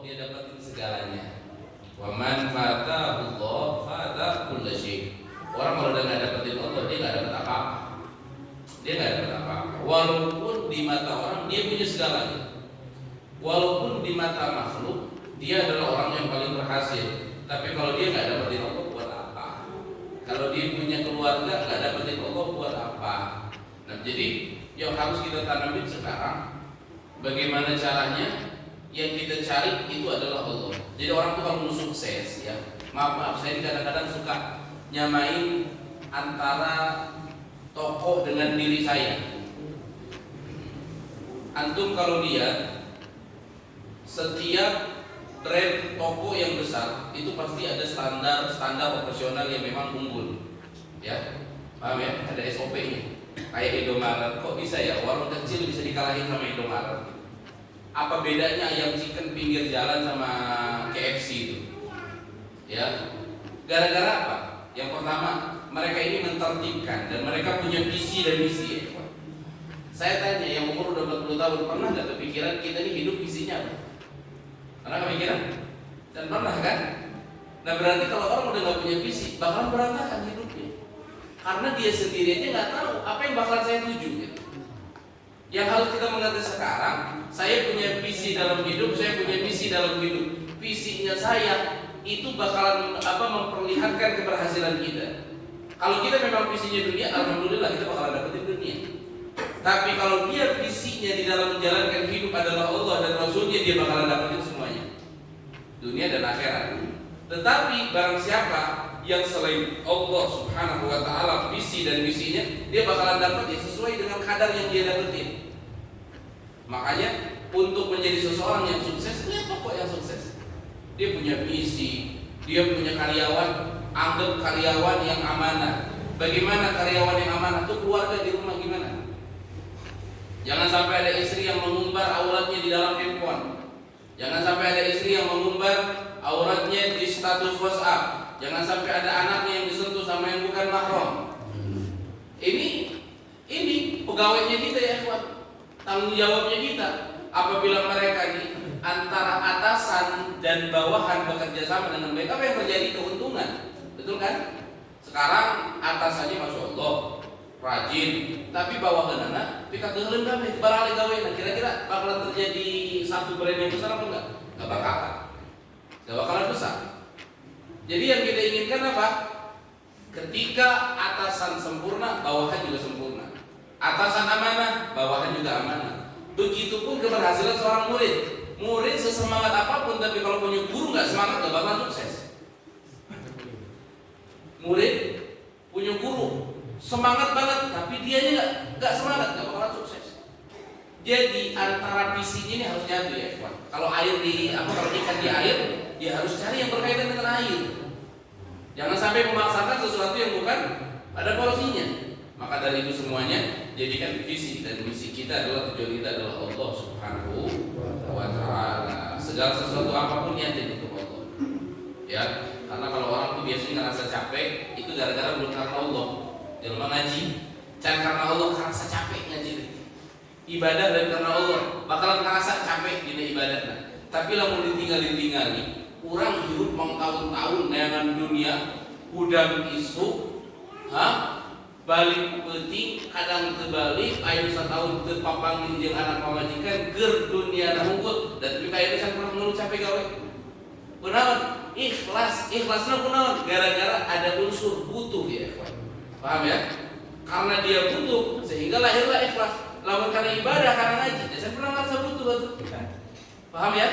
dia dapatin segalanya. Wa man fatahu Allah fata kullu syai. Orang kalau udah nggak dapetin Allah, dia nggak dapat apa-apa. Dia nggak dapat apa-apa. Walaupun di mata orang dia punya segalanya. Walaupun di mata makhluk dia adalah orang yang paling berhasil. Tapi kalau dia nggak dapetin Allah, buat apa? Kalau dia punya keluarga nggak dapetin Allah, buat apa? Nah, jadi yang harus kita tanamin sekarang, bagaimana caranya? Yang kita cari itu adalah Allah. Jadi orang tuh kalau mau sukses, ya, maaf saya kadang-kadang suka nyamain antara tokoh dengan diri saya. Antum kalau lihat setiap brand toko yang besar itu pasti ada standar operasional yang memang unggul, ya, paham ya? Ada SOP-nya. Kayak Indomaret, kok bisa ya warung kecil bisa dikalahin sama Indomaret? Apa bedanya ayam chicken pinggir jalan sama KFC itu? Ya, gara-gara apa? Yang pertama, mereka ini mentertibkan dan mereka punya visi dan misi. Saya tanya, yang umur udah 40 tahun, pernah nggak kepikiran kita ini hidup visinya apa? Pernah kepikiran? Dan pernah kan? Nah berarti kalau orang udah nggak punya visi, bakalan berantakan hidupnya. Karena dia sendiri aja nggak tahu apa yang bakalan saya tuju. Gitu. Yang harus kita mengerti sekarang, saya punya visi dalam hidup, saya punya misi dalam hidup. Visinya saya itu bakalan memperlihatkan keberhasilan kita. Kalau kita memang visinya dunia, alhamdulillah kita bakalan dapetin dunia. Tapi kalau dia visinya di dalam menjalankan hidup adalah Allah dan Rasulnya, dia bakalan dapetin semuanya, dunia dan akhirat. Tetapi barang siapa yang selain Allah Subhanahu wa ta'ala visi dan misinya, dia bakalan dapat ya sesuai dengan kadar yang dia dapetin. Makanya untuk menjadi seseorang yang sukses, lihat tokoh yang sukses. Dia punya visi, dia punya karyawan, anggap karyawan yang amanah. Bagaimana karyawan yang amanah? Tuh keluarga di rumah gimana? Jangan sampai ada istri yang mengumbar auratnya di dalam handphone. Jangan sampai ada istri yang mengumbar auratnya di status WhatsApp. Jangan sampai ada anaknya yang disentuh sama yang bukan mahram. Ini pegawainya kita ya, kuat. Tanggung jawabnya kita. Apabila mereka ini antara atasan dan bawahan bekerja sama dengan baik, apa yang terjadi? Keuntungan, betul kan? Sekarang atasannya masya Allah rajin, tapi bawahan anak pika keheuleuh kabeh barale gaweana. Kira-kira bakalan terjadi satu brand yang besar apa enggak? Enggak bakalan besar. Jadi yang kita inginkan apa? Ketika atasan sempurna, bawahan juga sempurna. Atasan amanah, bawahan juga amanah. Begitupun keberhasilan seorang murid. Murid sesemangat apapun, tapi kalau punya guru nggak semangat, nggak bakalan sukses. Murid punya guru semangat banget, tapi dianya nggak semangat, nggak bakalan sukses. Jadi antara visinya ini harus nyatu ya, Pak. Kalau kalau ikan di air, dia harus cari yang berkaitan dengan air. Jangan sampai memaksakan sesuatu yang bukan ada porsinya. Maka dari itu semuanya, jadikan visi dan misi kita adalah tujuan kita adalah Allah Subhanahu wa ta'ala. Segala sesuatu apapun niatin untuk Allah. Ya, karena kalau orang tuh biasanya ngerasa capek, itu gara-gara belum karena Allah. Jangan ngaji, jangan karena Allah ngerasa capek ngaji. Ibadah dan karena Allah bakalan ngerasa capek di ibadah. Tapi lah mau ditinggal-tinggali, kurang hidup mau tahun-tahun neangan dunia, udang isu, balik peti kadang terbalik ayo setahun terpapang jeung anak pamajikan ger dunia unggul dan tapi kayak bisa pernah ngeluh capek gawe kunaon ikhlasna kunaon gara-gara ada unsur butuh ya paham ya karena dia butuh sehingga lahirlah ikhlas lawan karena ibadah karena ngaji saya pernah ngerasa butuh betul paham ya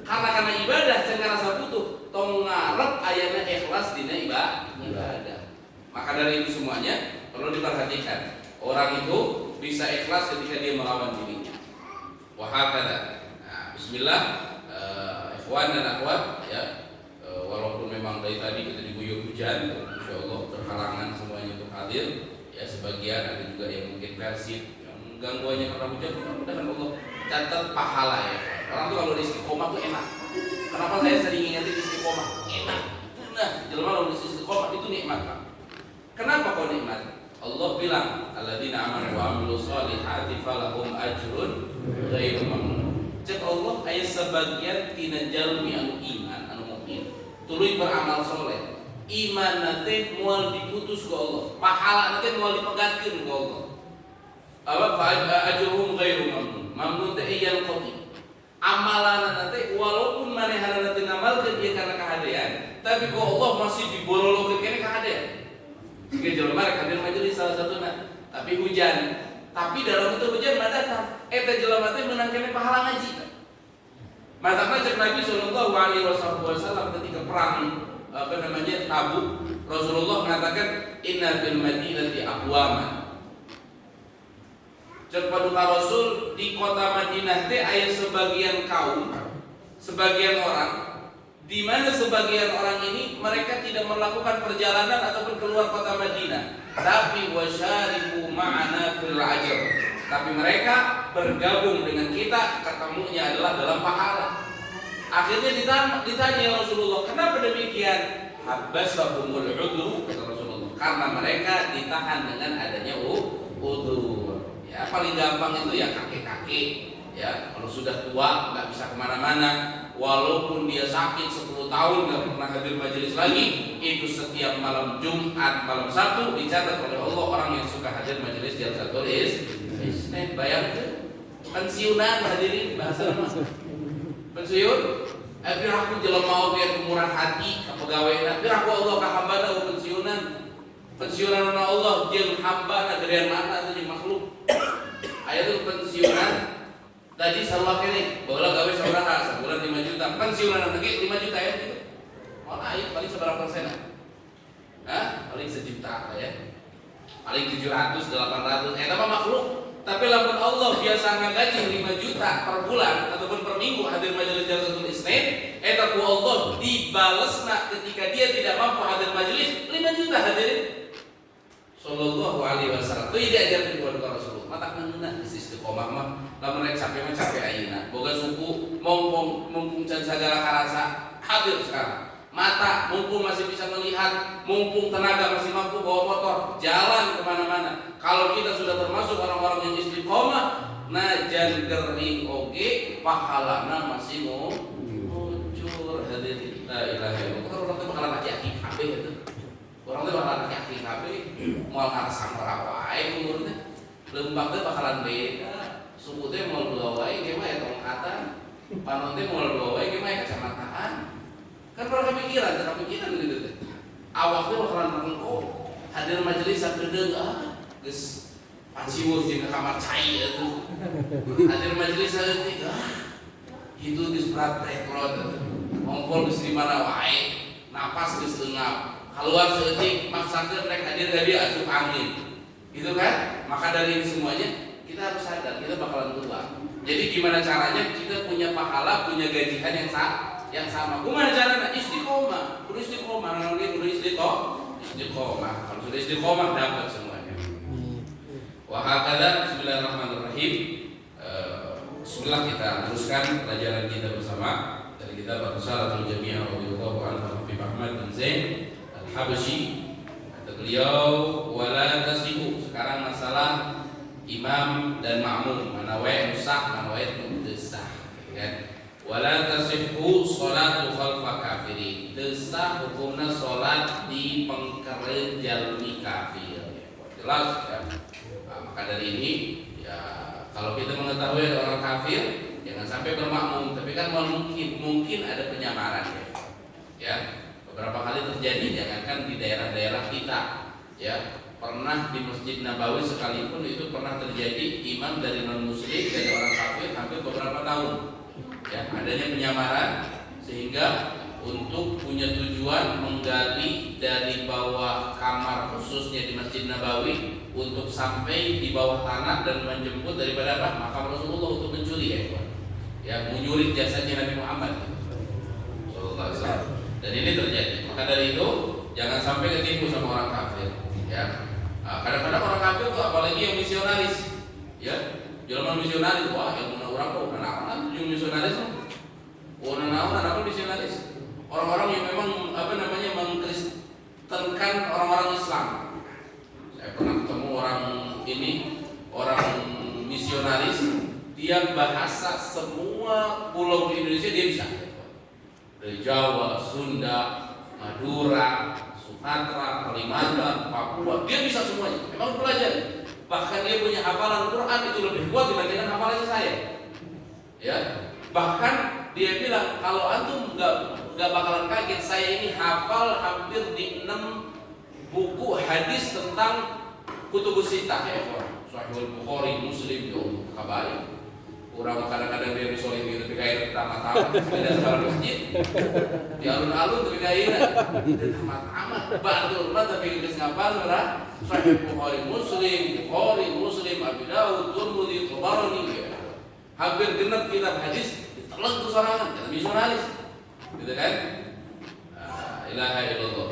karena ibadah saya ngerasa butuh tong ngarep ayana ikhlas dina ibadah maka dari itu semuanya perlu diperhatikan. Orang itu bisa ikhlas ketika dia melawan dirinya. Wahakada. Nah, bismillah, ikhwan dan akhwat ya. Walaupun memang dari tadi kita diguyur hujan, insyaallah berhalangan semuanya untuk hadir. Ya sebagian ada juga yang mungkin persib, yang gangguannya karena hujan. Mudah-mudahan Allah catat pahala ya. Orang tuh kalau di istiqomah tuh enak. Kenapa saya sering ingetin istiqomah? Enak. Nah, jelema kalau di istiqomah itu nikmat, Pak. Kenapa kau nikmat? Allah bilang, alladzina amanu wa amilus solihati falahum ajrun ghairu mamnun. Cek Allah ayat 11 sebagian tina jalmi anu iman anu mukmin tuluy beramal soleh iman nate moal diputus ku Allah pahala nate moal dipegatkeun ku Allah ajruhum ghairu mamnun teh iyal qati amalan nate walaupun manehana teu ngamalkeun ieu karena kahadean tapi ku Allah masih dibololokeun kene kahadean jika jelema rek hadir majelis salah satuna tapi hujan tapi dalam itu hujan mah datang eta jelema teh meunang kene pahala ngaji matana cek Nabi sallallahu alaihi wasallam ketika perang Tabuk Rasulullah mengatakan inna fil madinati aqwaman cek paduka Rasul di kota Madinah teh aya sebagian kaum sebagian orang di mana sebagian orang ini mereka tidak melakukan perjalanan ataupun keluar kota Madinah tapi wasyariku ma'ana fil ajr tapi mereka bergabung dengan kita ketemunya adalah dalam pahala akhirnya ditanya Rasulullah kenapa demikian habbasahumul udhu kata Rasulullah karena mereka ditahan dengan adanya udhu ya paling gampang itu ya kakek-kakek ya kalau sudah tua nggak bisa kemana-mana walaupun dia sakit 10 tahun nggak pernah hadir majelis lagi itu setiap malam Jumat malam Sabtu dicatat oleh Allah orang yang suka hadir majelis Jalsatul Isnin bayangkan pensiunan hadirin bahasa nama pensiun biar aku jelema biar murah hati ka pegawena biar aku Allah ka hambana pensiunan Allah jeung hambana gedean mana teh jeung makhluk aya tuh pensiunan tadi sarua kene baheula gawe sabaraha sabulan 5 juta pensiunan lagi 5 juta ya gitu moal aya paling seberapa persen paling sejuta ya paling 700 800 eta mah makhluk tapi lamun Allah biasa ngagaji 5 juta per bulan ataupun per minggu hadir majelis Jalsatul Isnin eta ku Allah dibalesna ketika dia tidak mampu hadir majelis 5 juta hadirin sallallahu alaihi wasallam teu diajarkeun ku Rasulullah matak ngeunah istiqomah mah lamun rek capek mah capek ayeuna boga suku mumpung can sagala karasa hadir sekarang mata mumpung masih bisa melihat mumpung tenaga masih mampu bawa motor jalan kemana-mana kalau kita sudah termasuk orang-orang yang istiqomah najan gering oge pahalana masih muncul hadirin la ilaha illallah orang teh bakalan aki-aki kabeh itu orang teh bakalan aki-aki kabeh moal ngarasang wae umur teh lembang teh bakalan beda suku teh moal dua wae ge mah eta tongkatan panon teh moal dua wae ge mah kacamataan kan pernah kepikiran gitu teh awak teh bakalan mengko hadir majelis sakedeung geus panciweuh jeung kamar cai atuh hadir majelis saeutik itu geus berat rekrut ngompol geus di mana wae napas geus leungap keluar saeutik maksakeun rek hadir ka dia asup angin gitu kan maka dari ini semuanya kita harus sadar kita bakalan tua jadi gimana caranya kita punya pahala punya gajian yang sama kumaha carana istiqomah kudu istiqomah namanya kudu istiqomah kalau sudah istiqomah dapat semuanya wa hakadha bismillahirrahmanirrahim bismillah kita teruskan pelajaran kita bersama dari kitab Risalatul Jami'ah radhiyallahu anhu Habib Ahmad bin Zain Al-Habsyi kata beliau wala tasihu sekarang masalah imam dan makmum mana wae sah mana wae teu sah kan wala tasihhu sholatu khalfa kafirin desah hukumna salat di pengkereun jalmi kafir jelas ya maka dari ini ya kalau kita mengetahui ada orang kafir jangan sampai bermakmum tapi kan mungkin ada penyamaran ya beberapa kali terjadi jangankan di daerah-daerah kita ya pernah di Masjid Nabawi sekalipun itu pernah terjadi imam dari non muslim dari orang kafir hampir beberapa tahun ya adanya penyamaran sehingga untuk punya tujuan menggali dari bawah kamar khususnya di Masjid Nabawi untuk sampai di bawah tanah dan menjemput daripada apa makam Rasulullah untuk mencuri ya menyuri jasanya Nabi Muhammad sallallahu alaihi wasallam dan ini terjadi maka dari itu jangan sampai ketipu sama orang kafir ya kadang-kadang orang kafir itu apalagi yang misionaris ya jalan misionaris wah yang mana orang kok anak-anak tujuh misionaris anak-anak misionaris orang-orang yang memang mengkristenkan orang-orang Islam saya pernah ketemu orang misionaris dia bahasa semua semua pulau di Indonesia dia bisa. Dari Jawa, Sunda, Madura, Sumatera, Kalimantan, Papua, dia bisa semuanya. Memang belajar. Bahkan dia punya hafalan Quran itu lebih kuat dibandingkan hafalannya saya. Ya, bahkan dia bilang kalau antum nggak bakalan kaget, saya ini hafal hampir di 6 buku hadis tentang kutubus sittah ya, Sahih Bukhari, Muslim, yo kabar. Orang kadang-kadang dia disolih gitu, tapi kayak tamat-tamat, beda sekarang masjid, di alun-alun tapi kayak tamat-tamat, bantu rumah tapi kita ngapal lah, Sahih Bukhari, Muslim, Abi Dawud, Tirmidzi, Tabarani, hampir genap kitab hadis, ditelan ke sorangan, kita misionaris, gitu kan? Ilaha illallah,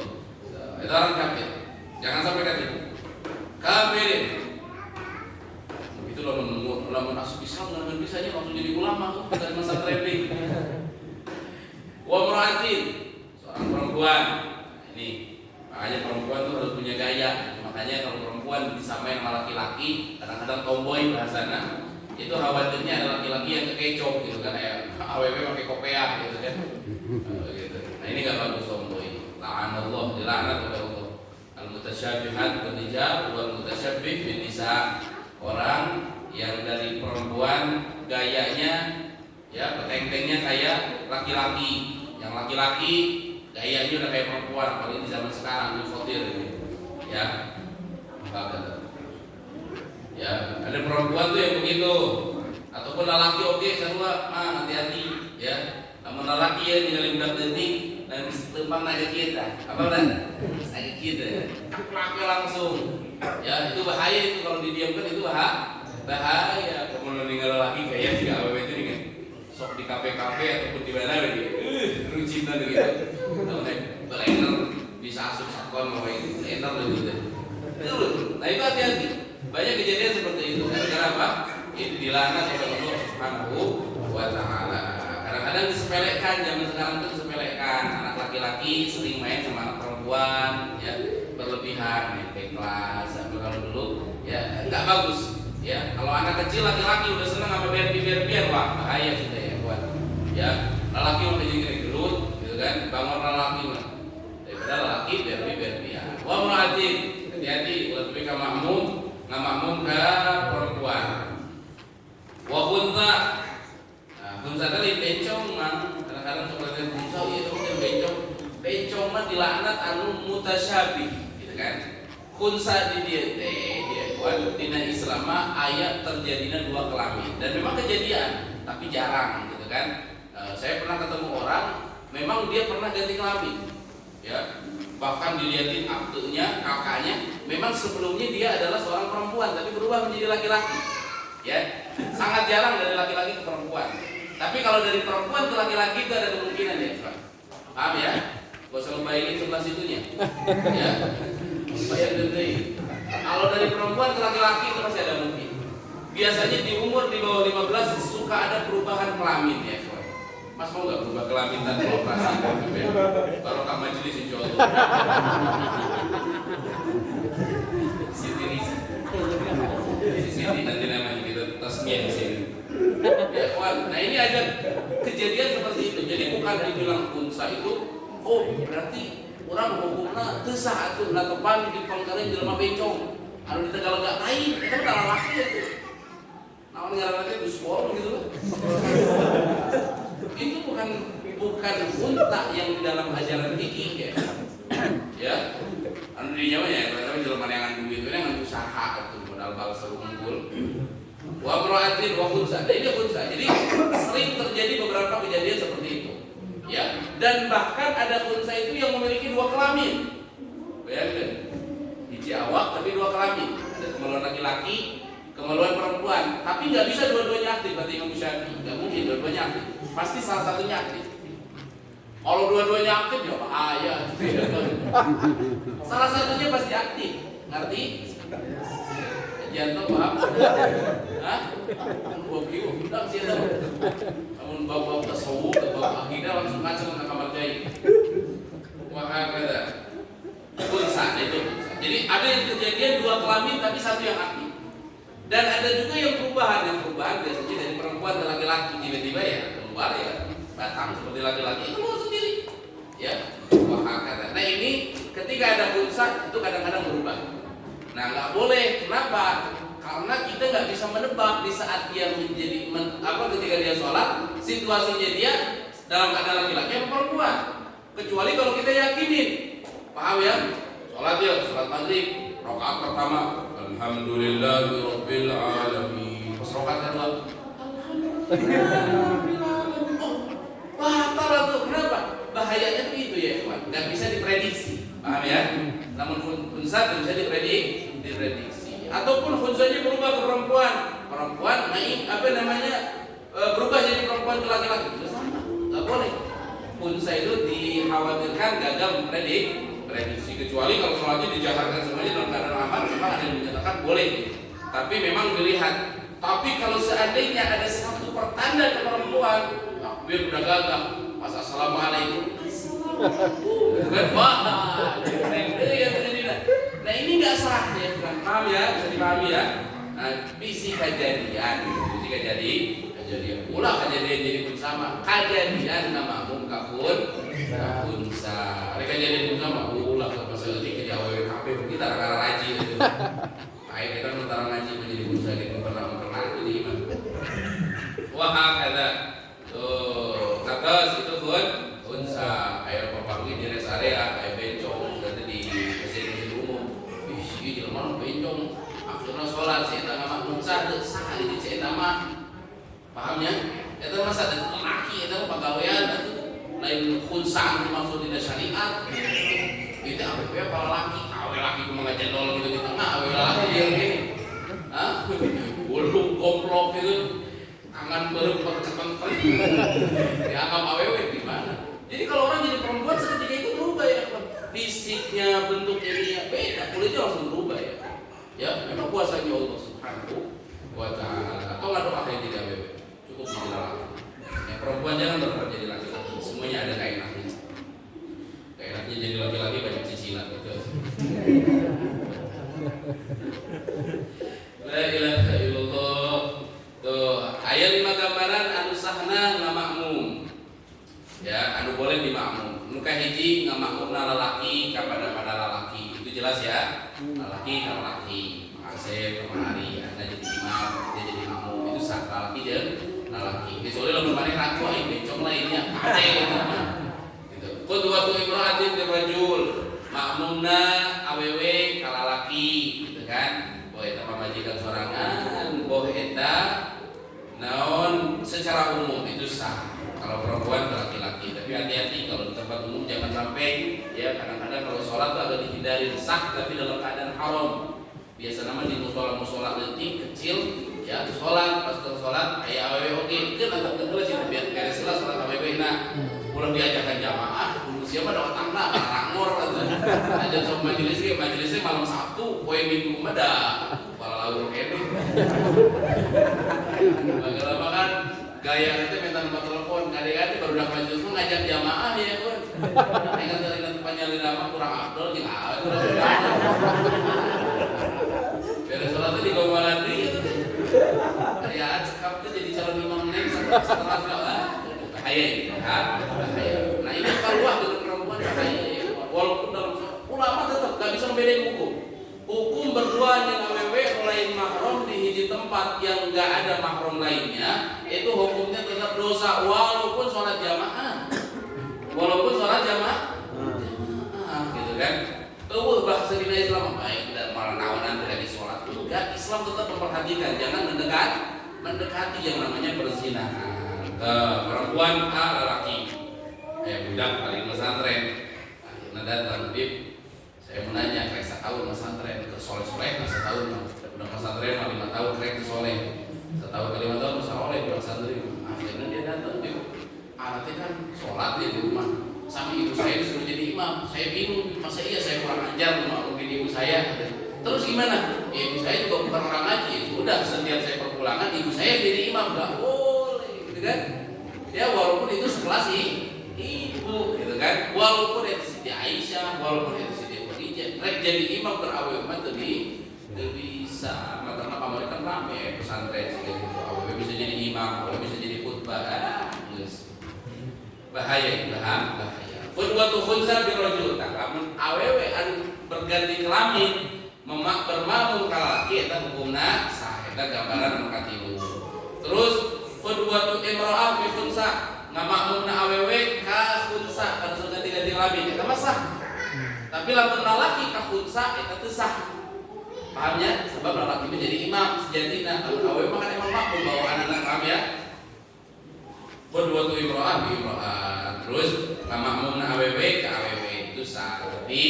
itu orang kafir, jangan sampai kafir, kafirin. Itu lamun masuk Islam dengan bisanya langsung jadi ulama dari masa training. Wa mura'atin, seorang perempuan. Ini makanya perempuan itu harus punya gaya. Makanya kalau perempuan disamain sama laki-laki, kadang-kadang tomboy bahasana, itu khawatirnya ada laki-laki yang kekecoh gitu kan, kayak AWW pakai kopiah gitu kan. Gitu. Nah ini nggak bagus tomboy. La'anallah, dilaknat oleh Allah. Al-mutasyabihat bil rijal wal mutasyabbih bin nisa. Orang yang dari perempuan gayanya ya peteng-tengnya kayak laki-laki, yang laki-laki gayanya udah kayak perempuan, apalagi di zaman sekarang di khotir ya. Ya ada perempuan tuh yang begitu, ataupun lelaki oke sarua hati-hati ya. Namun lelaki ya tinggal budak detik dan lempang naga kita apa kan naga kita pakai langsung ya, itu bahaya. Itu kalau didiamkan itu bahaya. Kemudian tinggal lelaki kayak si aww itu kan sok di kafe-kafe ataupun di mana lagi rucinta gitu, blender bisa asup sakon mau itu blender gitu. Nah itu hati-hati, banyak kejadian seperti itu. Karena apa? Itu dilaknat oleh Allah Subhanahu wa Ta'ala. Kadang-kadang disepelekan, zaman sekarang itu disepelekan. Anak laki-laki sering main sama anak perempuan, ya berlebihan, main kelas. Kalau dulu, ya nggak bagus. Ya, kalau anak kecil laki-laki udah seneng sama biar wah bahaya sudah ya buat. Ya, lelaki mau jadi gelut, gitu kan? Bangun lelaki mah. Daripada lelaki biar. Wah muratin, hati-hati. Lebih ke makmum, nggak makmum ke perempuan. Wah bunta. Bunta tadi bencong mah, kadang-kadang seperti bunta itu kan bencong mah dilaknat anu mutasyabih, gitu kan? Khunsa di dia buat dina Islam ayat terjadinya 2 kelamin, dan memang kejadian tapi jarang gitu kan. Saya pernah ketemu orang memang dia pernah ganti kelamin ya, bahkan dilihatin aktunya kakaknya memang sebelumnya dia adalah seorang perempuan tapi berubah menjadi laki-laki ya. Sangat jarang dari laki-laki ke perempuan, tapi kalau dari perempuan ke laki-laki itu ada kemungkinan ya, paham ya? Gak usah bayangin sebelah situnya ya, bayar gede. Kalau dari perempuan ke laki-laki itu masih ada mungkin. Biasanya di umur di bawah 15 suka ada perubahan kelamin ya. Mas mau nggak berubah kelamin tanpa operasi? Kalau kamu majelis insya Allah. Siti nanti namanya kita tasmiyah di sini. Ya kawan, nah ini ada kejadian seperti itu. Jadi bukan dibilang unsa itu, oh berarti orang hukumna teu sah atuh na tepan di pangkareun jelema bencong anu di Tegalega lain, itu kan laki itu. Naon ngaranna teh Guspol gitu loh. Itu bukan unta yang di dalam ajaran fikih ya. Ya. Anu dinya mah ya, tapi jelema yang duit itu yang usaha atuh modal bangsa unggul. Wa mra'atin wa khunsa. Ini khunsa. Jadi sering terjadi beberapa kejadian seperti itu. Ya, dan bahkan ada unsa itu yang memiliki 2 kelamin. Bayangkan, hiji awak tapi 2 kelamin. Ada kemaluan laki-laki, kemaluan perempuan. Tapi nggak bisa dua-duanya aktif. Berarti Imam Syafi'i nggak mungkin dua-duanya aktif. Pasti salah satunya aktif. Kalau dua-duanya aktif ya bahaya. Salah satunya pasti aktif. Ngerti? Jantung paham? Hah? Gua kieu udah sih ada. Namun bawa tasawuf atau akidah langsung macam ke kamar jahit. Wah kata. Kunsa itu. Jadi ada yang kejadian 2 kelamin tapi 1 yang aktif. Dan ada juga yang perubahan biasanya dari perempuan ke laki-laki tiba-tiba ya keluar ya batang seperti laki-laki itu keluar sendiri ya. Wah kata. Nah ini ketika ada unsa itu kadang-kadang berubah. Nah nggak boleh. Kenapa? Karena kita nggak bisa menebak di saat dia menjadi ketika dia sholat situasinya dia dalam keadaan laki-laki atau perempuan. Kecuali kalau kita yakinin, paham ya? Sholat maghrib, rakaat pertama, alhamdulillahirabbil alamin. Pas rakaat kedua, alhamdulillahirabbil alamin. Oh, batal tuh. Kenapa? Bahayanya tuh itu ya, Ikhwan. Nggak bisa diprediksi, paham ya? Namun unsa bisa diprediksi. Ataupun unsanya berubah ke perempuan naik berubah jadi perempuan ke laki-laki itu sama, nggak boleh. Unsa itu dikhawatirkan gagal prediksi, kecuali kalau sholatnya dijaharkan semuanya dalam keadaan aman, memang ada yang menyatakan boleh, tapi memang dilihat. Tapi kalau seandainya ada satu pertanda ke perempuan, takbir udah gagal, pas assalamualaikum, wah, nah ini nggak sah ya, paham ya, bisa dipahami ya. Nah, bisa kejadian pula kejadian jadi pun sama, kejadian nama mungkapun unsa, mereka jadi pun sama, ulah ke pasal ini ke WKP kita rara raji itu, baik kita mentara ngaji menjadi unsa gitu pernah itu di mana, wah kata tuh kados itu pun unsa, ayo papangi di rest area, ayo bencong, berarti di mesin umum, isi jelema bencong, akhirnya sholat saya nama unsa, sah di saya nama. Pahamnya? Itu masa ada laki itu pegawaian itu lain khunsang dimaksud tidak syariat. Itu apa ya para laki? Awe laki cuma ngejendol gitu di tengah, awe laki dia gini. Hah? Bulu komplok gitu. Tangan berkepan dianggap awewe gimana? Jadi kalau orang jadi perempuan seketika itu berubah ya. Fisiknya, bentuknya dia beda, kulitnya langsung berubah ya. Ya, memang kuasanya Allah Subhanahu wa ta'ala. Atau nggak doa kayak tidak awewe. Cukup jadi laki. Ya, perempuan jangan berharap jadi laki-laki. Semuanya ada kainahnya. Kainahnya jadi laki-laki banyak cicilan gitu. La ilaha illallah. Tuh, ayat 5 gambaran anu sahna ngamakmum. Ya, anu boleh dimakmum. Nu kahiji ngamakmumna lalaki kepada lalaki. Itu jelas ya. Lalaki ka lalaki. Asep kemari, anda jadi imam, dia jadi makmum. Itu sah lalaki dan lalaki. Kecuali lo bermain ragu, bencong lainnya ada gitu. Kedua tuh imro'atin dirajul makmumna awewe kalalaki gitu kan. Boh eta pamajikan sorangan, boh eta naon secara umum itu sah. Kalau perempuan ke laki-laki, tapi hati-hati kalau di tempat umum jangan sampai ya kadang-kadang kalau sholat tuh agak dihindari sah tapi dalam keadaan haram. Biasa nama di musola letik kecil ya sholat pas sholat ayah awewe oke kan antara kedua sih biar beres sholat awewe nak pulang diajakan jamaah siapa ada otak nak rangor aja sama majelisnya malam Sabtu poe minggu ada para lagu ini lama kan gaya itu minta nomor telepon kadang-kadang baru udah majelis pun ngajak jamaah ya kan ingat panjangin nama kurang abdul yang beres sholat itu di Gomalan itu ya cekap itu jadi calon imam neng setelah bahaya bahaya. Nah ini kalau dengan perempuan bahaya ya. Walaupun dalam ulama tetap gak bisa membedain hukum berdua yang awewe lain mahram di hiji tempat yang gak ada mahram lainnya itu hukumnya tetap dosa walaupun sholat jamaah gitu kan. Bahasa di Islam baik dan malah naonan dari sholat enggak, Islam tetap memperhatikan jangan mendekati yang namanya perzinahan. Perempuan lelaki budak paling pesantren akhirnya datang bib saya menanya kayak setahun pesantren ke soleh setahun budak pesantren 5 tahun kayak ke soleh setahun ke 5 tahun soleh budak pesantren akhirnya dia datang bib anaknya kan sholat dia di rumah sama ibu saya disuruh jadi imam. Saya bingung, masa iya saya kurang ajar mungkin ibu saya. Terus gimana? Ya, ibu saya juga bukan orang ngaji. Sudah setiap saya perpulangan ibu saya jadi imam, nggak boleh, gitu kan? Ya walaupun itu sekelas ibu, gitu kan? Walaupun itu Siti Aisyah, walaupun itu Siti Khadijah, mereka jadi imam terawih itu Tidak bisa, mata kamar kan rame pesantren sih gitu. Awewe bisa jadi imam, awewe bisa jadi khutbah. Bahaya, bahaya. Qudwatu khunsa birrajul. Lamun awewe anu berganti kelamin bermakmum ka laki eta hukumna sah, eta gambaran anu katilu. Terus qudwatu imra'ah bi khunsa, ngamakmumna awewe ka khunsa anu ganti-ganti kelamin eta mah sah. Tapi lamun lalaki ka khunsa eta teu sah. Pahamnya? Sebab lalaki menjadi imam sejatinya. Lamun awewe mah kan emang makmum bawa anak-anak paham ya? Qudwatu imra'ah bi imra'ah. Terus ngamakmumna awewe ka awewe itu sah. Tapi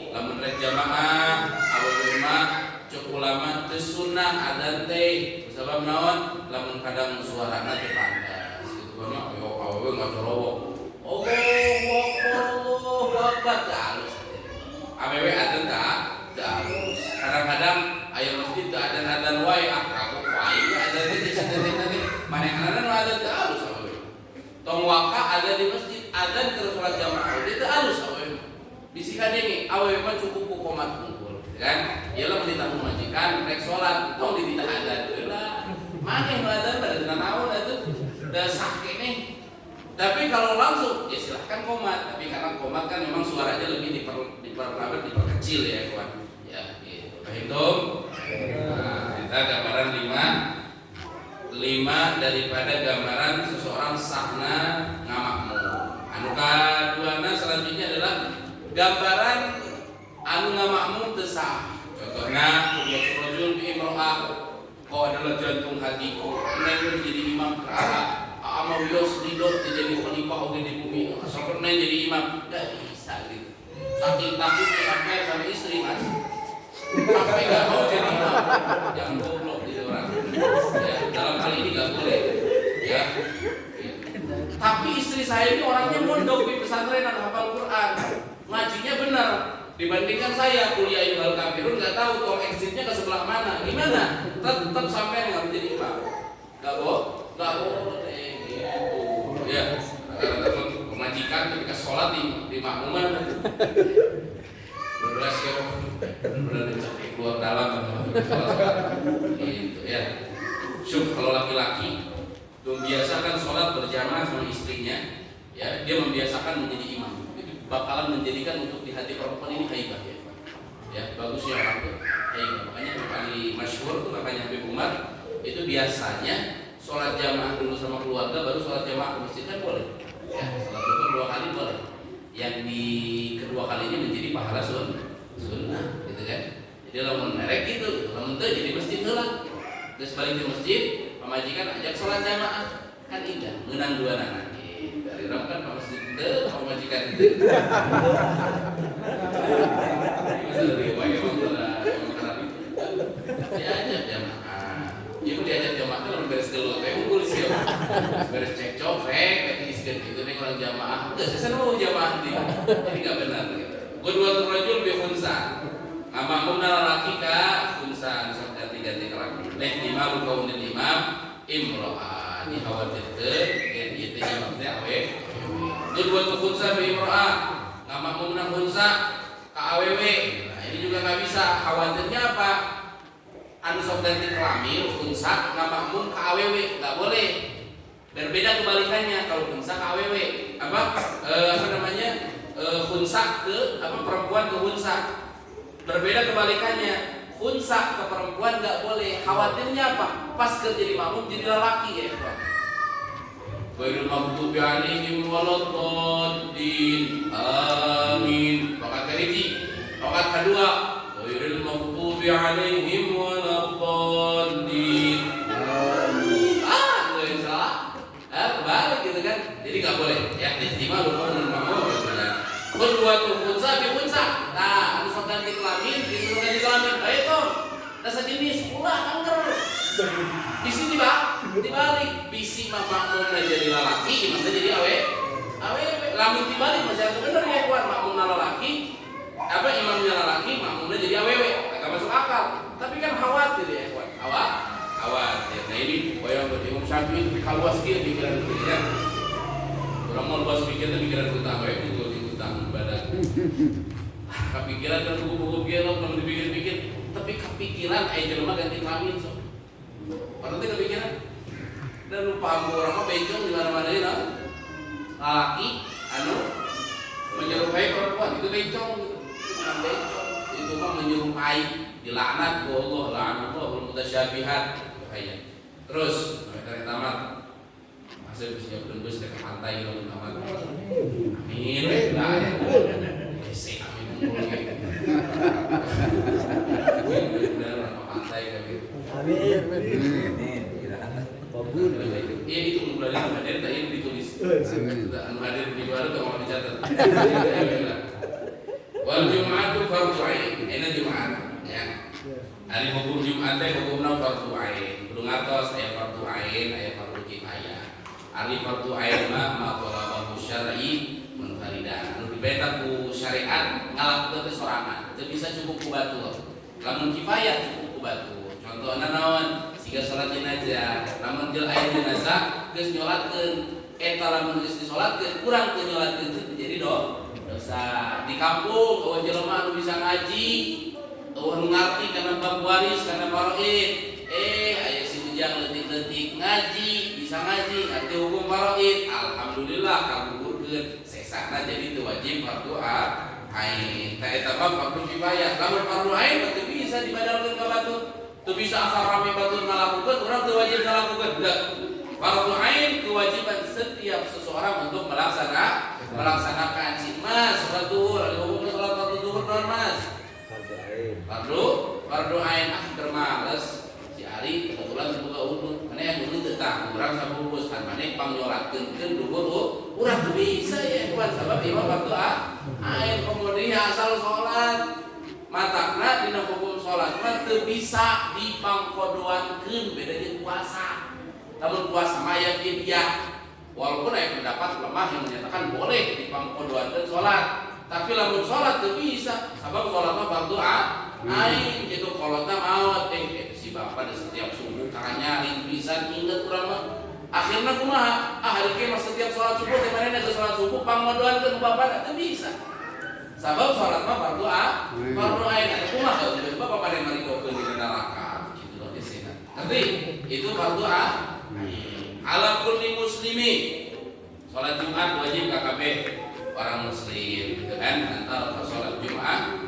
lamun rek jamaah awewe mah cuk ulama teu sunnah adzan teh. Sabab naon? Lamun kadang suarana teu pantas. Kitu mah awewe ngajorowok. Allahu Akbar halus. Awewe adzan tah halus. Kadang-kadang aya masjid teu adzan wae aku wae adzan teh nanti manehanana adzan teu halus awewe. Tong waka ada di masjid adzan terus salat jamaah teu halus awewe. Bisikan ini awewe mah cukup ku qomat unggul kan. Iyalah menitah majikan rek salat tong dititah adzan heula. Maneh nu adzan pada dina naon atuh? Da sah keneh. Tapi kalau langsung ya silahkan qomat, tapi karena qomat kan memang suaranya lebih diperkecil ya kawan. Ya gitu. Paham dong? Nah, kita gambaran 5 daripada gambaran seseorang sahna ngamakmum. Anu kaduana selanjutnya adalah gambaran anu ngamakmum teu sah. Contohna rajul bi imra'ah, kau adalah jantung hatiku, neng menjadi imam kerana amal yos lidot jadi khalifah oge di bumi, asalkan neng jadi imam, gak bisa gitu. Saking takutnya sampai sama istri mas, sampai gak mau jadi imam, jangan goblok jadi orang. Ya, dalam hal ini gak boleh. Ya. Tapi istri saya ini orangnya mondok di pesantren dan hafal Quran, ngajinya benar. Dibandingkan saya kuliah Ilmuul Kafirun nggak tahu tong exitnya ke sebelah mana, gimana? Tetap sampai nggak menjadi imam, nggak boleh gitu. Ya, pemajikan ketika sholat di makmuman, beras ya, benar keluar dalam, gitu ya. Syuk kalau laki-laki membiasakan sholat berjamaah sama istrinya, ya dia membiasakan menjadi imam. Bakalan menjadikan untuk di hati perempuan ini haibah ya. Ya, bagusnya orang tuh haibah. Makanya yang paling masyhur tuh makanya Habib Umar itu biasanya sholat jamaah dulu sama keluarga baru sholat jamaah ke masjid kan boleh. Ya, sholat itu 2 kali boleh. Yang di kedua kali ini menjadi pahala sunnah gitu kan. Jadi lamun merek gitu, lamun teu jadi masjid heula. Terus balik ke masjid, pemajikan ajak sholat jamaah kan indah, meunang 2 anak. Dari orang kan masjid itu, pemajikan itu. Masalah riwayat dia ajak jamaah. Dia pun diajak jamaah itu orang beres gelut, unggul sih. Beres cekcok, tapi isikan itu nih orang jamaah. Enggak, saya mau jamaah nih. Jadi nggak benar. Qudwatul rajul bi khunsa. Ngamakmumna lalaki ka khunsa, ganti-ganti kelamin. Leh imam kaunil imam imro'ah. Dikhawatirkan itu imamnya awe. Qudwatul khunsa bi imro'ah. Ngamakmumna khunsa ka awewe. Nah, ini juga nggak bisa. Khawatirnya apa? Anu sok ganti kelamin khunsa ngamakmum ka awewe, nggak boleh. Berbeda kebalikannya kalau khunsa ka awewe. Apa namanya? Khunsa ke perempuan ke khunsa. Berbeda kebalikannya. Khunsa ke perempuan nggak boleh. Khawatirnya apa? Pas kerja di makmum jadi lelaki ya, Pak. Ghairil maghdubi 'alaihim waladdallin. Amin. Rakaat kedua. Rakaat kedua. Ghairil maghdubi 'alaihim waladdallin. Amin. Enggak salah. Kebalik gitu kan. Jadi enggak boleh. Ya, istimewa rukun makmum. Qudwatul khunsa bi khunsa. Nah, anu sok ganti kelamin, ganti kelamin. Baik toh. Da sejenis ulah angker. Bisi dibalik, bisi makmumna jadi lalaki, imamnya jadi awe. Lamun dibalik masih bener ya kuat makmumna lalaki, apa imamnya lalaki, makmumnya jadi awewe. Agak masuk akal. Tapi kan khawatir ya kuat. Khawatir. Nah ini bayang buat Imam Syafi'i itu kaluas dia pikiran pikiran. Orang mau luas pikiran utang awewe itu utang badan. Kepikiran kan buku-buku dia lo belum dipikir-pikir. tapi kepikiran jelema ganti kelamin so. Pernah teh kepikiran? Dan lupa orang mah bencong di mana-mana ieu laki anu menyerupai perempuan itu bencong gitu. Bukan bencong, itu mah menyerupai, dilaknat ku Allah, la'anallahu mutasyabihat. Bahaya. Terus sampai tamat. Masih bisa bus ke pantai gitu tamat. Amin. Sik amin mulu ge. Benar ke pantai gitu. Amin. Babun. Iya itu belajar hadir tadi ditulis. Anu hadir di luar itu mau dicatat. Wal Jum'atu fardhu ain. Ini Jumat ya. Hari hukum Jumat teh hukumna fardhu ain. Kudu ngatos aya fardhu ain, aya fardhu kifayah. Ari fardhu ain mah talabahu syar'i munfaridan. Anu dibeta ku syariat ngalakukeun teh sorangan. Teu bisa cukup ku batur. Lamun kifayah cukup ku batur. Contohna naon? Siga salat jenazah. Lamun jel aya jenazah geus nyolatkeun. Eta lamun geus disolatkeun kurang teu nyolatkeun teu jadi dosa. Di kampung eueuh jelema anu bisa ngaji, eueuh nu ngarti kana bab waris, kana faraid. Aya si ujang leutik-leutik ngaji, bisa ngaji, ngarti hukum faraid. Alhamdulillah kabugurkeun. Sesana jadi teu wajib fardhu ain. Ta eta bab fardhu kifayah. Lamun fardhu ain teu bisa dibadalkeun ka batur. Teu bisa asal rame batur ngalakukeun, urang teu wajib ngalakukeun. Bedak. Fardhu ain kewajiban setiap seseorang untuk melaksanakan mas salat zuhur, ada hukumnya salat fardhu zuhur non mas. Fardhu ain keur males si Ari kebetulan buka udun. Mane yang udun teu tah urang sabungkus kan mane pangnyolatkeun duhur urang teu bisa ya kuat sabab imam fardhu ain kemudian asal salat matakna dina hukum salat mah teu bisa dipangkodoankeun beda jeung puasa. Namun puasa mah aya fidyah. Walaupun ada pendapat lemah yang menyatakan boleh dipangkodoankeun salat, tapi lamun salat teu bisa, sabab salat mah fardhu ain. Kitu kolotna maot si bapak di setiap subuh karanya pisan inget urang mah. Akhirna kumaha? Hari kieu mah setiap salat subuh teh manehna geus salat subuh pangkodoankeun bapak teu bisa. Sabab salat mah fardhu ain. Atuh kumaha kalau bapak pada marikokeun di neraka kitu loh desena. Tapi itu fardhu ain. Ala kulli muslimin. Salat Jumat wajib kabeh orang muslim gitu kan. Antara salat Jumat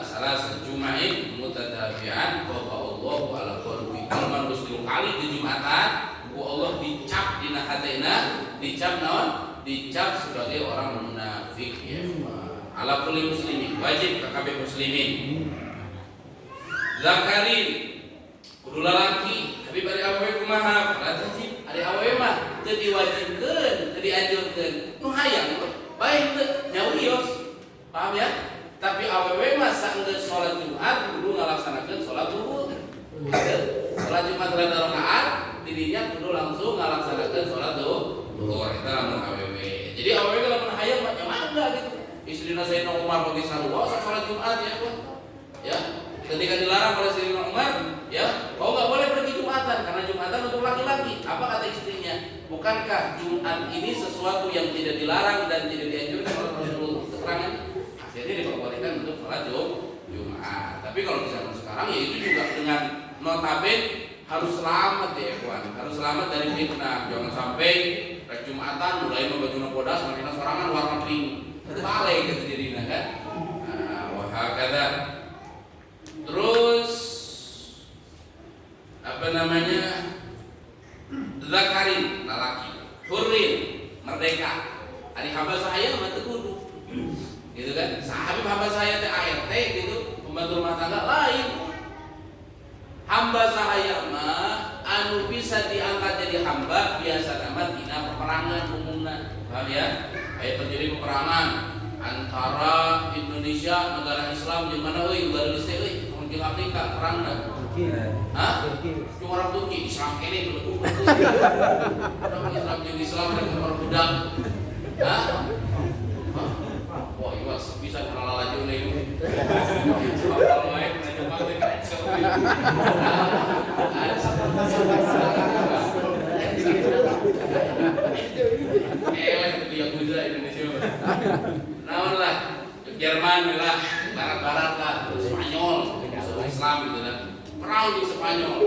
salah sejumain mutatabi'an wa Allahu ala qalbi. Kalau muslim kali di Jumatan ku Allah dicap dina hatena, dicap naon? Dicap sebagai orang munafik ya. Ala kulli muslimin wajib kabeh muslimin. Zakarin kudu lalaki tapi bari awewe kumaha? Wajib. Ari awewe mah teu diwajibkeun, teu dianjurkeun. Nu hayang bae teu nyawios. Paham ya? Tapi awewe mah saenggeus salat Jumat kudu ngalaksanakeun salat zuhur. Salat Jumat 3 rakaat di dinya kudu langsung ngalaksanakeun salat zuhur. Eta lamun awewe. Jadi awewe lamun hayang mah mangga gitu. Istrina Sayyidina Umar bagi sarua salat Jumat ya, ya. Ketika dilarang oleh Sayyidina Umar, ya, kau nggak boleh pergi Jumatan karena Jumatan untuk laki-laki. Apa kata istrinya? Bukankah Jumat ini sesuatu yang tidak dilarang dan tidak dianjurkan oleh Rasulullah? Keterangan akhirnya diperbolehkan untuk sholat Jumat. Tapi kalau misalnya sekarang ya itu juga dengan notabene harus selamat ya kawan, harus selamat dari fitnah. Jangan sampai rek Jumatan mulai membaju bodas makin sorangan warna pink. Itu balai gitu jadinya kan. Wahakada. Terus apa namanya? Zakarin lelaki, hurrin merdeka. Ari hamba saya mah teu kudu. Gitu kan? Sahabat hamba saya teh ART gitu, pembantu rumah tangga lain. Hamba saya mah anu bisa diangkat jadi hamba biasa nama dina peperangan umumna. Paham ya? Kayak terjadi peperangan antara Indonesia negara Islam jeung mana euy baru di euy di Afrika perangna. Hah? Cuma orang Turki Islam kene dulu. Orang Islam jeung Islam dan orang budak. Hah? Wah, iwas bisa kenal laju nih. Kalau main cuma kacau. Dia kuda Indonesia. Naon lah, Jerman lah, barat-barat lah, Spanyol, Islam gitu kan. Perang di Spanyol.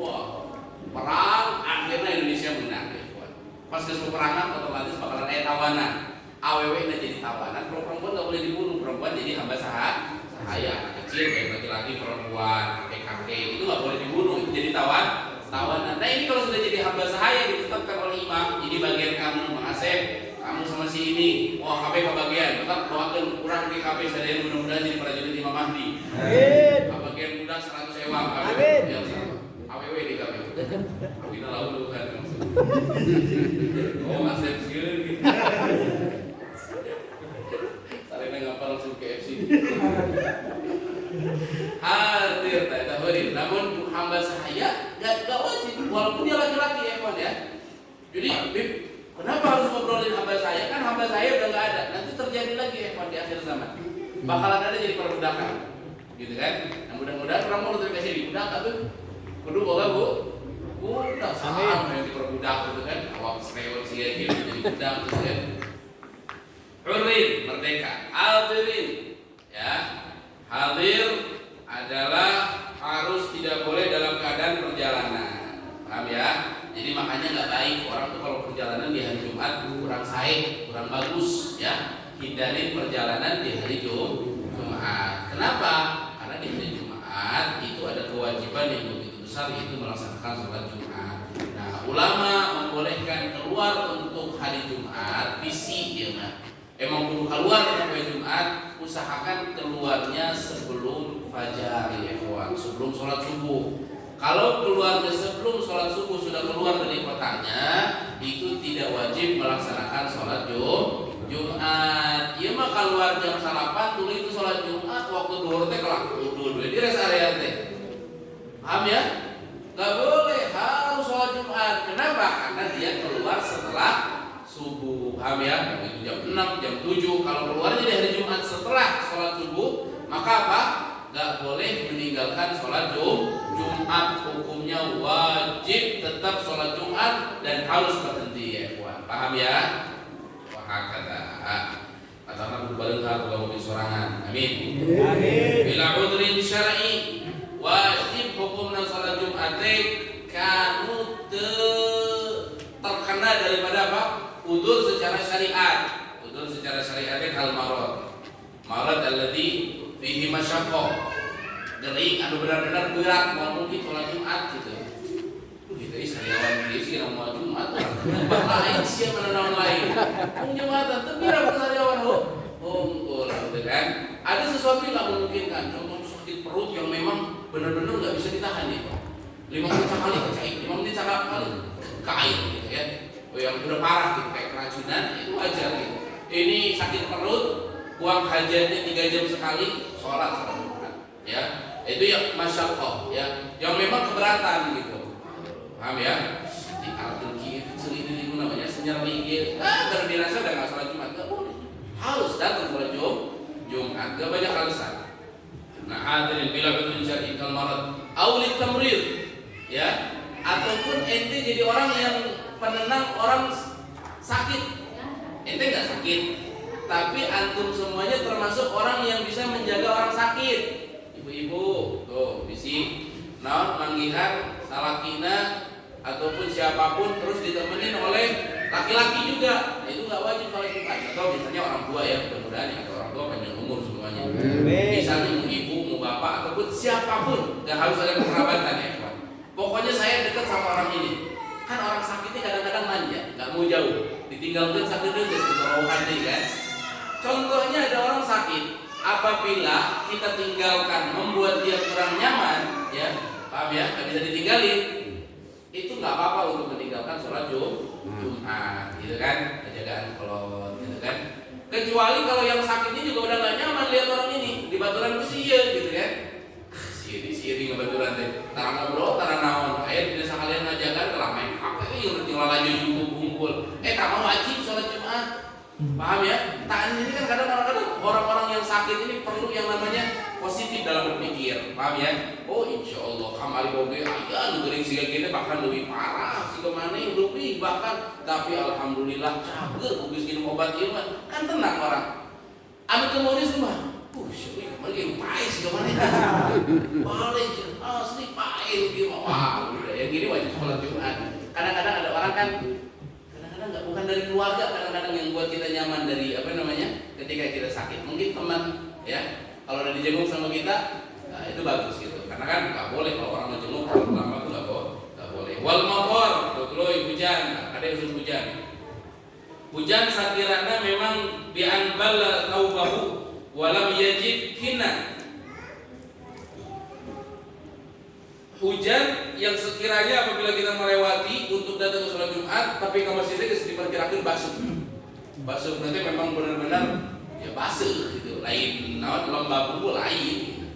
Wah, perang akhirnya Indonesia menang ya. Pas ke peperangan otomatis bakalan tawanan. AWW udah jadi tawanan. Kalau perempuan nggak boleh dibunuh, perempuan jadi hamba sahaya. Anak kecil, baik laki-laki, perempuan, kakek-kakek itu nggak boleh dibunuh, itu jadi tawanan. Nah ini kalau sudah jadi hamba sahaya ditetapkan oleh imam, ini bagian kamu, Mang Asep, kamu sama si ini, wah KP kebagian, tetap doakan kurang di KP saya mudah-mudahan jadi prajurit Imam Mahdi. Amin. Bagian budak 100 ewang, amin. AWW di KP. Kita lalu kan. Oh Asep sih. Salahnya ngapa langsung ke FC. Hadir tak tahurin. Namun hamba sahaya gak wajib, walaupun dia laki-laki ya kawan ya. Jadi kenapa harus ngobrolin hamba sahaya? Kan hamba sahaya udah nggak ada. Nanti terjadi lagi ya kawan di akhir zaman. Bakalan ada jadi perbudakan, gitu kan? Nah mudah-mudahan orang mau dikasih di budak tuh. Kudu boga bu. Budak sama yang diperbudak gitu kan. Awak serewet sih gitu jadi budak gitu kan. Hurin merdeka, hadirin ya. Hadir adalah harus tidak boleh dalam keadaan perjalanan. Paham ya? Jadi makanya nggak baik orang tuh kalau perjalanan di hari Jumat kurang saik, kurang bagus ya. Hindarin perjalanan di hari Jumat. Kenapa? Karena di hari Jumat itu ada kewajiban yang begitu besar yaitu melaksanakan sholat Jumat. Nah, ulama membolehkan keluar untuk hari Jumat bisi ya mah. Emang perlu keluar sampai Jumat, usahakan keluarnya sebelum fajar ya kawan, sebelum sholat subuh. Kalau keluarnya sebelum sholat subuh sudah keluar dari kotanya, itu tidak wajib melaksanakan sholat Jumat. Ya mah keluar jam 8 dulu itu sholat Jumat, waktu duhur teh kelak dulu di rest area teh. Paham ya? Gak boleh, harus sholat Jumat. Kenapa? Karena dia keluar setelah subuh. Paham ya? Itu jam 6, jam 7. Kalau keluarnya di hari Jumat setelah sholat subuh, maka apa? Gak boleh meninggalkan sholat Jumat. Hukumnya wajib tetap sholat Jumat dan harus berhenti ya kawan. Paham ya? Wah kata katakan berbalik hal kalau mobil sorangan. Amin. Amin. Bila udrin syar'i wajib hukumna sholat Jumat kanu terkena daripada apa? Udur secara syariat. Udur secara syariat kal marad alladzi fihi masyaqqah. Gering anu benar-benar berat mau mungkin sholat Jumat gitu. Kita sariawan dia sih mau Jumat. Lain sih mana lain. Wong Jumatan teu mira sariawan unggul gitu kan. Ada sesuatu yang enggak memungkinkan. Contoh sakit perut yang memang benar-benar enggak bisa ditahan ya. 5 menit sekali ke air, 5 menit sekali ke air gitu ya. Yang udah parah gitu kayak keracunan itu wajar gitu. Ini sakit perut, buang hajatnya 3 jam sekali, sholat Jumat ya. Itu yang masyaqqah ya, yang memang keberatan gitu. Paham ya? Di atur kieu ini namanya senyerli kieu. Kalau dirasa udah enggak sholat Jumat enggak boleh. Harus datang sholat Jumat. Enggak banyak alasan. Nah, hadirin bila betul syar'i kal marad aulit tamrid ya, ataupun ente jadi orang yang penenang orang sakit. Ente nggak sakit, tapi antum semuanya termasuk orang yang bisa menjaga orang sakit. Ibu-ibu, tuh bisi, naon manggihan salakina ataupun siapapun terus ditemenin oleh laki-laki juga. Nah itu nggak wajib kalau Jumat. Atau misalnya orang tua ya, mudah-mudahan ya, atau orang tua panjang umur semuanya. Misalnya mau ibu, mau bapak ataupun siapapun, nggak harus ada kekerabatan ya. Pokoknya saya dekat sama orang ini. Kan orang sakitnya kadang-kadang manja, nggak mau jauh, ditinggalkan sakitnya udah seterohan nih kan. Contohnya ada orang sakit, apabila kita tinggalkan membuat dia kurang nyaman, ya, paham ya, nggak bisa ditinggalin, itu nggak apa-apa untuk meninggalkan sholat Jumat, gitu kan, penjagaan kolot, gitu kan. Kecuali kalau yang sakitnya juga udah nggak nyaman lihat orang ini di baturan kusiya, gitu kan. Siri ngebaturan teh, tarang ngobrol, tarang naon, air tidak sekalian ngajakan telah main hak, yang tinggal laju kumpul. Kamu wajib sholat Jumat, paham ya? Tahan ini kan kadang-kadang orang-orang yang sakit ini perlu yang namanya positif dalam berpikir, paham ya? Oh insya Allah kamari boge, ya lu gering siga gini bahkan lebih parah, siga mana lebih bahkan, tapi alhamdulillah cager, bugis minum obat ilmu, kan tenang orang. Anu kemudian mah Pergi pais kemana itu? Balik asli pais gimana? Wah, udah yang gini wajib sholat Jumat. Kadang-kadang ada orang kan, kadang-kadang nggak bukan dari keluarga, kadang-kadang yang buat kita nyaman dari apa namanya, ketika kita sakit. Mungkin teman, ya, kalau udah dijenguk sama kita, nah, itu bagus gitu. Karena kan nggak boleh kalau orang menjenguk lama itu nggak boleh. Wal mator, betul hujan, ada yang hujan. Hujan sakirana memang bi'an bala taubahu walam yajid hina. Hujan yang sekiranya apabila kita melewati untuk datang ke sholat Jumat, tapi ke masjidnya diperkirakan basuh. Basuh berarti memang benar-benar ya basuh gitu. Lain lembab pun lain.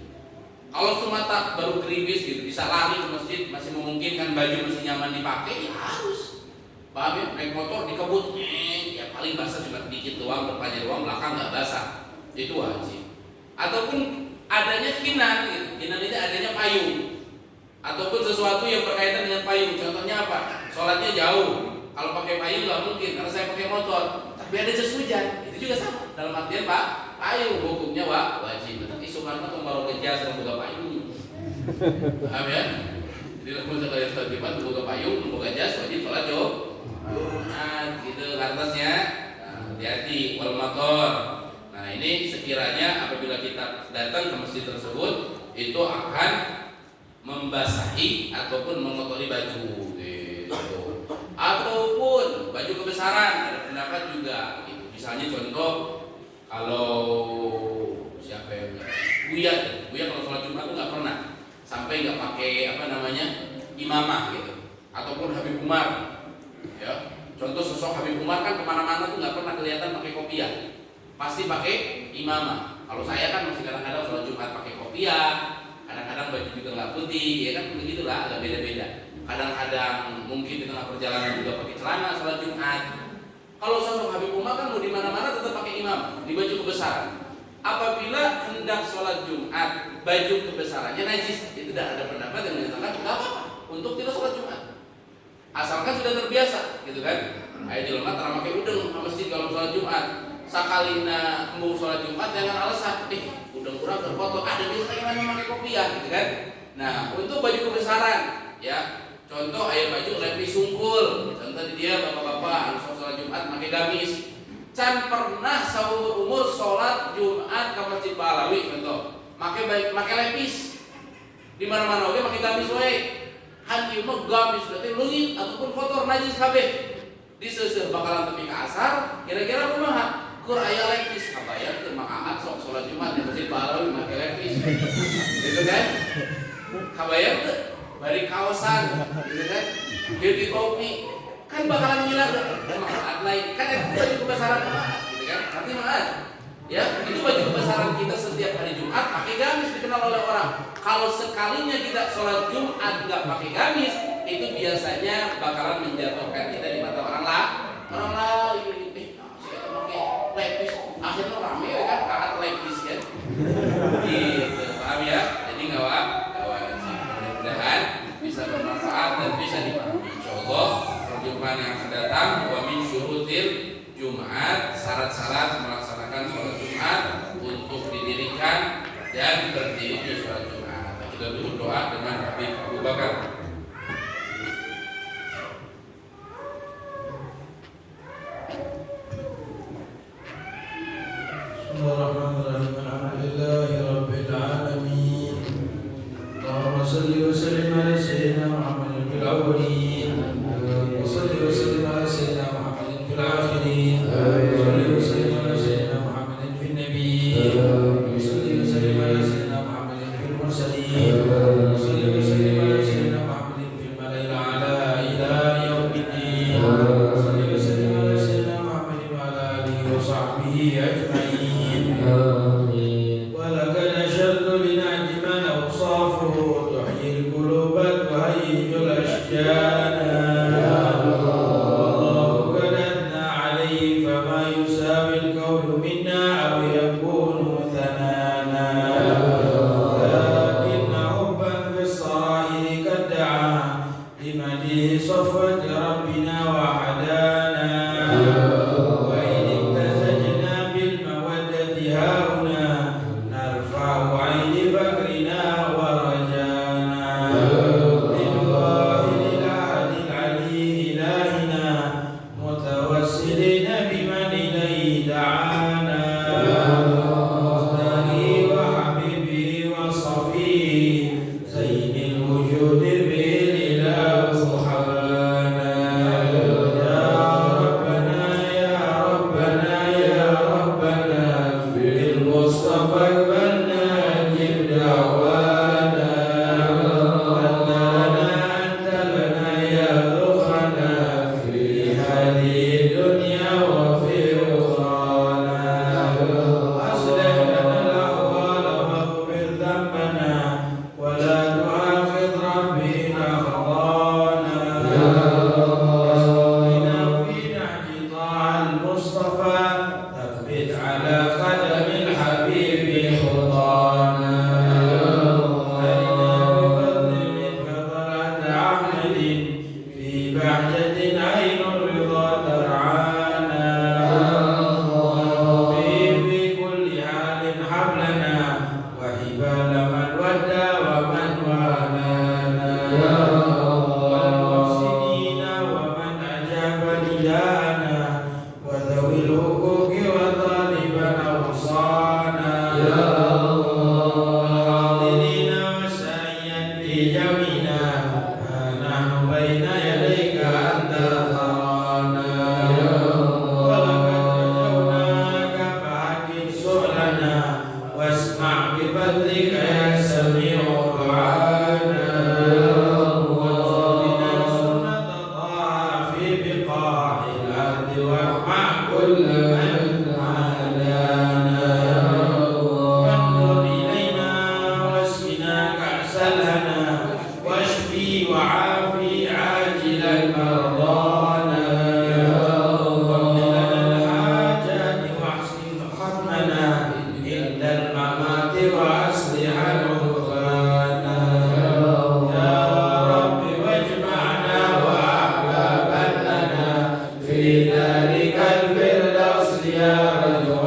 Kalau semata baru geribis gitu, bisa lari ke masjid, masih memungkinkan baju masih nyaman dipakai, ya harus. Paham ya? Naik motor dikebut, ya paling basah cuma dikit doang, depannya doang, belakang nggak basah. Itu wajib. Ataupun adanya kinan gitu. Kinan itu adanya payung. Ataupun sesuatu yang berkaitan dengan payung. Contohnya apa? Sholatnya jauh. Kalau pakai payung nggak mungkin, karena saya pakai motor. Tapi ada jas hujan, itu juga sama. Dalam artian Pak, payung hukumnya wajib. Tapi Soekarno tuh baru ke jas dan buka payung. Paham ya? Jadi kalau misalnya sholat Jumat buka payung, buka jas, wajib sholat Jumat. Gitu atasnya. Hati-hati wal motor. Nah ini sekiranya apabila kita datang ke masjid tersebut itu akan membasahi ataupun mengotori baju gitu. Ataupun baju kebesaran, ada pendapat juga gitu. Misalnya contoh kalau siapa yang Buya kalau sholat Jumat itu nggak pernah sampai nggak pakai apa namanya imamah gitu. Ataupun Habib Umar ya, contoh sosok Habib Umar kan kemana-mana tuh nggak pernah kelihatan pakai kopiah, pasti pakai imamah. Kalau saya kan masih kadang-kadang sholat Jumat pakai kopiah, kadang-kadang baju juga nggak putih, ya kan begitulah, agak beda-beda. Kadang-kadang mungkin di tengah perjalanan juga pakai celana sholat Jumat. Kalau sosok Habib Umar kan mau di mana-mana tetap pakai imam, di baju kebesaran. Apabila hendak sholat Jumat, baju kebesarannya najis, itu tidak ada pendapat yang menyatakan nggak apa-apa untuk tidak sholat Jumat, asalkan sudah terbiasa, gitu kan? Ayo jelema tara make udeng ke masjid kalau sholat Jumat. Sakalina mau sholat Jumat jangan alasan, udeng kurang terfoto, ada di sana yang pakai kopiah, gitu kan? Nah, untuk baju kebesaran, ya, contoh ayat baju lepis sungkul, contoh dia bapak-bapak harus sholat Jumat pakai gamis. Can pernah seumur umur sholat Jumat ke masjid Pahlawi, contoh, pakai lepis, di mana-mana oke pakai gamis wae. Hanya mah gamis berarti leungit ataupun kotor najis kabeh. Diseuseut bakalan tepi ka asar, kira-kira kumaha? Kur aya lepis, kabayar teu makaat sok sholat Jumat di masjid Pahlawi make lepis. Gitu kan? Kabayar teu bari kaosan, gitu kan? Jadi topi kan bakalan ngilang makaat lain. Kan itu baju kebesaran makaat, gitu kan? Tapi makaat. Ya, itu baju kebesaran kita setiap hari Jumat pakai gamis dikenal oleh orang. Kalau sekalinya kita sholat Jumat nggak pakai gamis, itu biasanya bakalan menjatuhkan kita di mata orang lain. Saya pakai lepis, akhirnya rame kan, pakai lepis kan. Gitu, paham ya? Jadi nggak wajib. Mudah-mudahan bisa bermanfaat dan bisa dipahami. Insyaallah perjumpaan yang akan datang wa min syurutil Jumat, syarat-syarat melaksanakan sholat Jumat untuk didirikan dan berdiri di sholat Jumat. Kita dulu doa dengan Habib Abu Bakar. Bismillahirrahmanirrahim. Alhamdulillahirabbil alamin. Allahumma shalli wa sallim ala sayyidina Muhammadin fil awwalin. Wa shalli wa sallim ala sayyidina Muhammadin fil akhirin. Wa shalli wa sallim ala sayyidina Muhammadin fil nabiyyin. Wa shalli wa sallim ala sayyidina Muhammadin fil mursalin. Wa shalli wa sallim ala sayyidina Muhammadin fil mala'il a'la ila yaumiddin. Wa shalli wa sallim ala sayyidina Muhammadin wa ala alihi wa sahbihi ajma'in. ولقد أشرت لنعج من أوصافه تحيي القلوب تهيج الأشجان. والله قد أثنى عليه فما يساوي القول منا أو يكون ثنانا. لكن حبا في الصائر قد دعا لمديه صفوة ربنا وحدانا. وإن امتزجنا بالمودة هاهنا على قدم الحبيب خطانا أرنا بفضل منك طلعة أحمد في بهجة عين الرضا ترعانا وربي في كل حال حبلنا وحبال من ودى ومن والانا والمحسنين ومن أجاب نداءنا وذوي الحقوق وطالبا أوصانا والحاضرين وسعيا في جميعنا ها نحن بين يديك أنت ترانا ولقد رجوناك فحقق سؤلنا واسمع بفضلك يا سميع دعانا وارزقنا سنة طه في بقاع الأرض واجمع كل من عادانا وانظر إلينا واسقنا كأس الهنا واشفي وعافي عاجلا مرضانا واقض لنا الحاجات واحسن ختمنا عند الممات وأصلح عقبانا يا رب واجمعنا وأحبابا لنا في ذلك الفردوس يا رجل